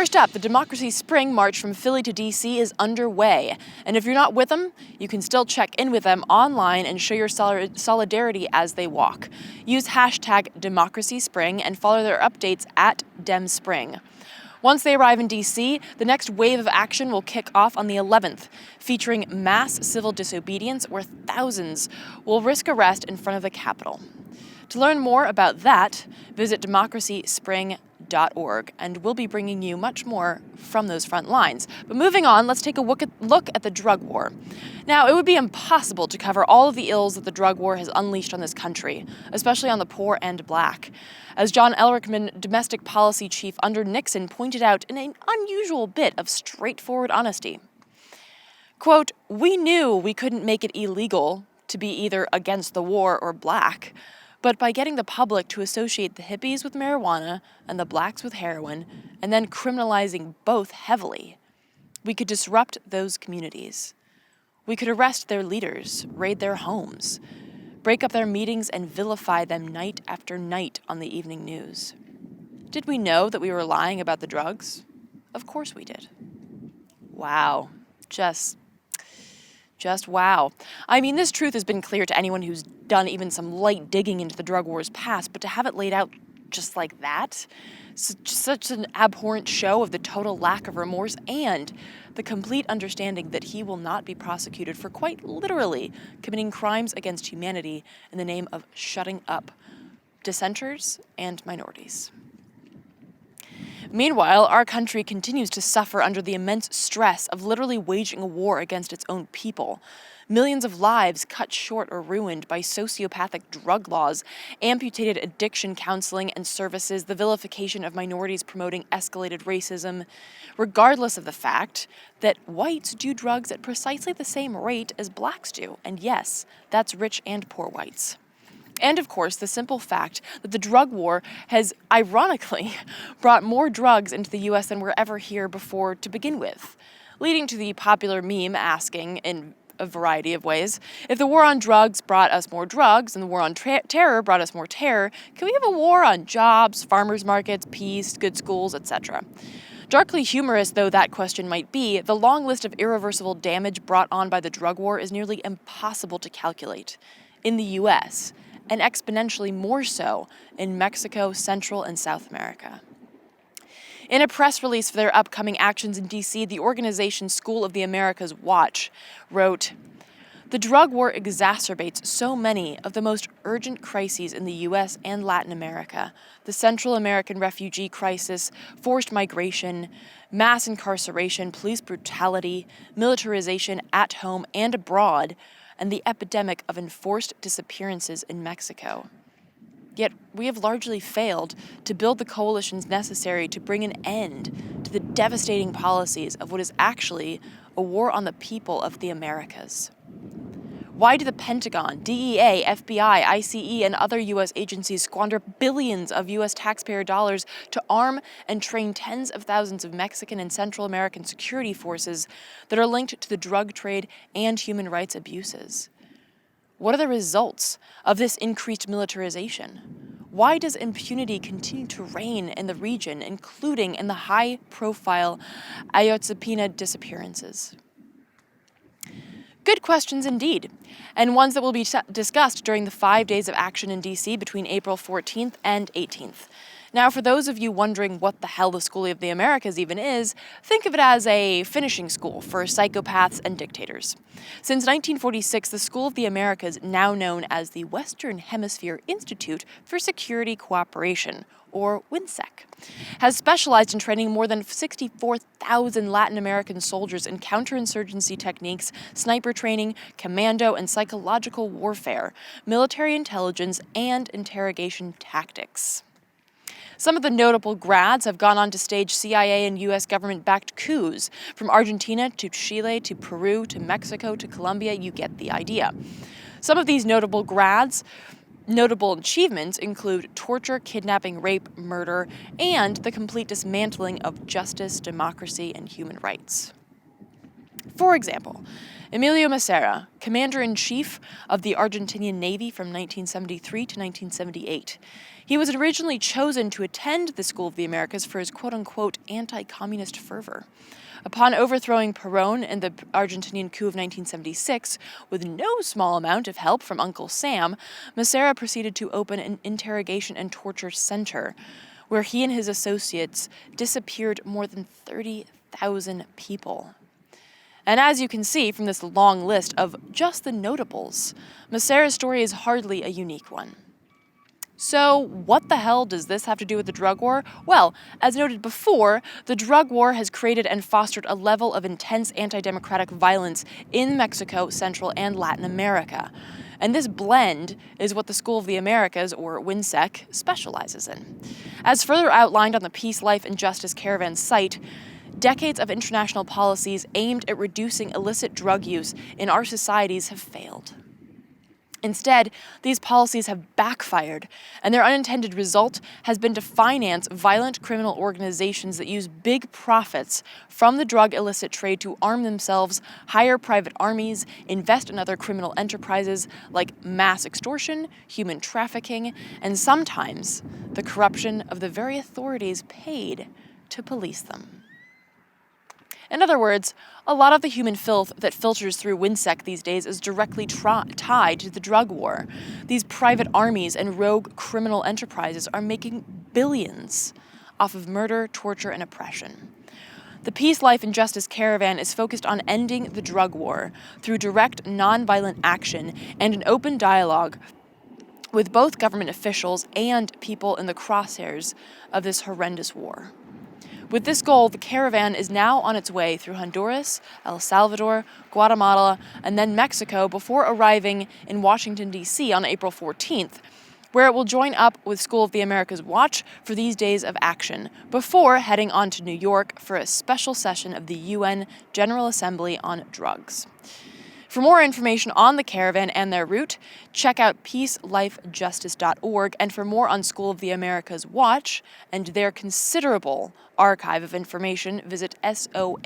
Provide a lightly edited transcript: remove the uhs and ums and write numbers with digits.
First up, the Democracy Spring March from Philly to D.C. is underway. And if you're not with them, you can still check in with them online and show your solidarity as they walk. Use hashtag #DemocracySpring and follow their updates at DemSpring. Once they arrive in D.C., the next wave of action will kick off on the 11th, featuring mass civil disobedience where thousands will risk arrest in front of the Capitol. To learn more about that, visit democracyspring.org, and we'll be bringing you much more from those front lines. But moving on, let's take a look at the drug war. Now, it would be impossible to cover all of the ills that the drug war has unleashed on this country, especially on the poor and black. As John Ehrlichman, domestic policy chief under Nixon, pointed out in an unusual bit of straightforward honesty. Quote, "We knew we couldn't make it illegal to be either against the war or black. But by getting the public to associate the hippies with marijuana and the blacks with heroin, and then criminalizing both heavily, we could disrupt those communities. We could arrest their leaders, raid their homes, break up their meetings, and vilify them night after night on the evening news. Did we know that we were lying about the drugs? Of course we did." Wow. Just wow. I mean, this truth has been clear to anyone who's done even some light digging into the drug war's past, but to have it laid out just like that, such an abhorrent show of the total lack of remorse and the complete understanding that he will not be prosecuted for quite literally committing crimes against humanity in the name of shutting up dissenters and minorities. Meanwhile, our country continues to suffer under the immense stress of literally waging a war against its own people. Millions of lives cut short or ruined by sociopathic drug laws, amputated addiction counseling and services, the vilification of minorities promoting escalated racism, regardless of the fact that whites do drugs at precisely the same rate as blacks do. And yes, that's rich and poor whites. And of course, the simple fact that the drug war has, ironically, brought more drugs into the U.S. than were ever here before to begin with, leading to the popular meme asking, in a variety of ways, if the war on drugs brought us more drugs and the war on terror brought us more terror, can we have a war on jobs, farmers markets, peace, good schools, etc.? Darkly humorous though that question might be, the long list of irreversible damage brought on by the drug war is nearly impossible to calculate. In the U.S., and exponentially more so in Mexico, Central, and South America. In a press release for their upcoming actions in D.C., the organization School of the Americas Watch wrote, "The drug war exacerbates so many of the most urgent crises in the U.S. and Latin America, the Central American refugee crisis, forced migration, mass incarceration, police brutality, militarization at home and abroad, and the epidemic of enforced disappearances in Mexico. Yet we have largely failed to build the coalitions necessary to bring an end to the devastating policies of what is actually a war on the people of the Americas. Why do the Pentagon, DEA, FBI, ICE, and other U.S. agencies squander billions of U.S. taxpayer dollars to arm and train tens of thousands of Mexican and Central American security forces that are linked to the drug trade and human rights abuses? What are the results of this increased militarization? Why does impunity continue to reign in the region, including in the high-profile Ayotzinapa disappearances? Good questions indeed, and ones that will be discussed during the 5 days of action in D.C. between April 14th and 18th. Now, for those of you wondering what the hell the School of the Americas even is, think of it as a finishing school for psychopaths and dictators. Since 1946, the School of the Americas, now known as the Western Hemisphere Institute for Security Cooperation, or WINSEC, has specialized in training more than 64,000 Latin American soldiers in counterinsurgency techniques, sniper training, commando and psychological warfare, military intelligence, and interrogation tactics. Some of the notable grads have gone on to stage CIA and U.S. government-backed coups, from Argentina to Chile to Peru to Mexico to Colombia. You get the idea. Some of these notable achievements include torture, kidnapping, rape, murder, and the complete dismantling of justice, democracy, and human rights. For example, Emilio Massera, commander-in-chief of the Argentinian Navy from 1973 to 1978. He was originally chosen to attend the School of the Americas for his quote-unquote anti-communist fervor. Upon overthrowing Perón in the Argentinian coup of 1976, with no small amount of help from Uncle Sam, Massera proceeded to open an interrogation and torture center, where he and his associates disappeared more than 30,000 people. And as you can see from this long list of just the notables, Massera's story is hardly a unique one. So what the hell does this have to do with the drug war? Well, as noted before, the drug war has created and fostered a level of intense anti-democratic violence in Mexico, Central, and Latin America. And this blend is what the School of the Americas, or WINSEC, specializes in. As further outlined on the Peace, Life, and Justice Caravan site, decades of international policies aimed at reducing illicit drug use in our societies have failed. Instead, these policies have backfired, and their unintended result has been to finance violent criminal organizations that use big profits from the drug illicit trade to arm themselves, hire private armies, invest in other criminal enterprises like mass extortion, human trafficking, and sometimes the corruption of the very authorities paid to police them. In other words, a lot of the human filth that filters through WINSEC these days is directly tied to the drug war. These private armies and rogue criminal enterprises are making billions off of murder, torture, and oppression. The Peace, Life, and Justice Caravan is focused on ending the drug war through direct, nonviolent action and an open dialogue with both government officials and people in the crosshairs of this horrendous war. With this goal, the caravan is now on its way through Honduras, El Salvador, Guatemala, and then Mexico before arriving in Washington, D.C. on April 14th, where it will join up with School of the Americas Watch for these days of action, before heading on to New York for a special session of the UN General Assembly on drugs. For more information on the caravan and their route, check out peacelifejustice.org, and for more on School of the Americas Watch and their considerable archive of information, visit soaw.org.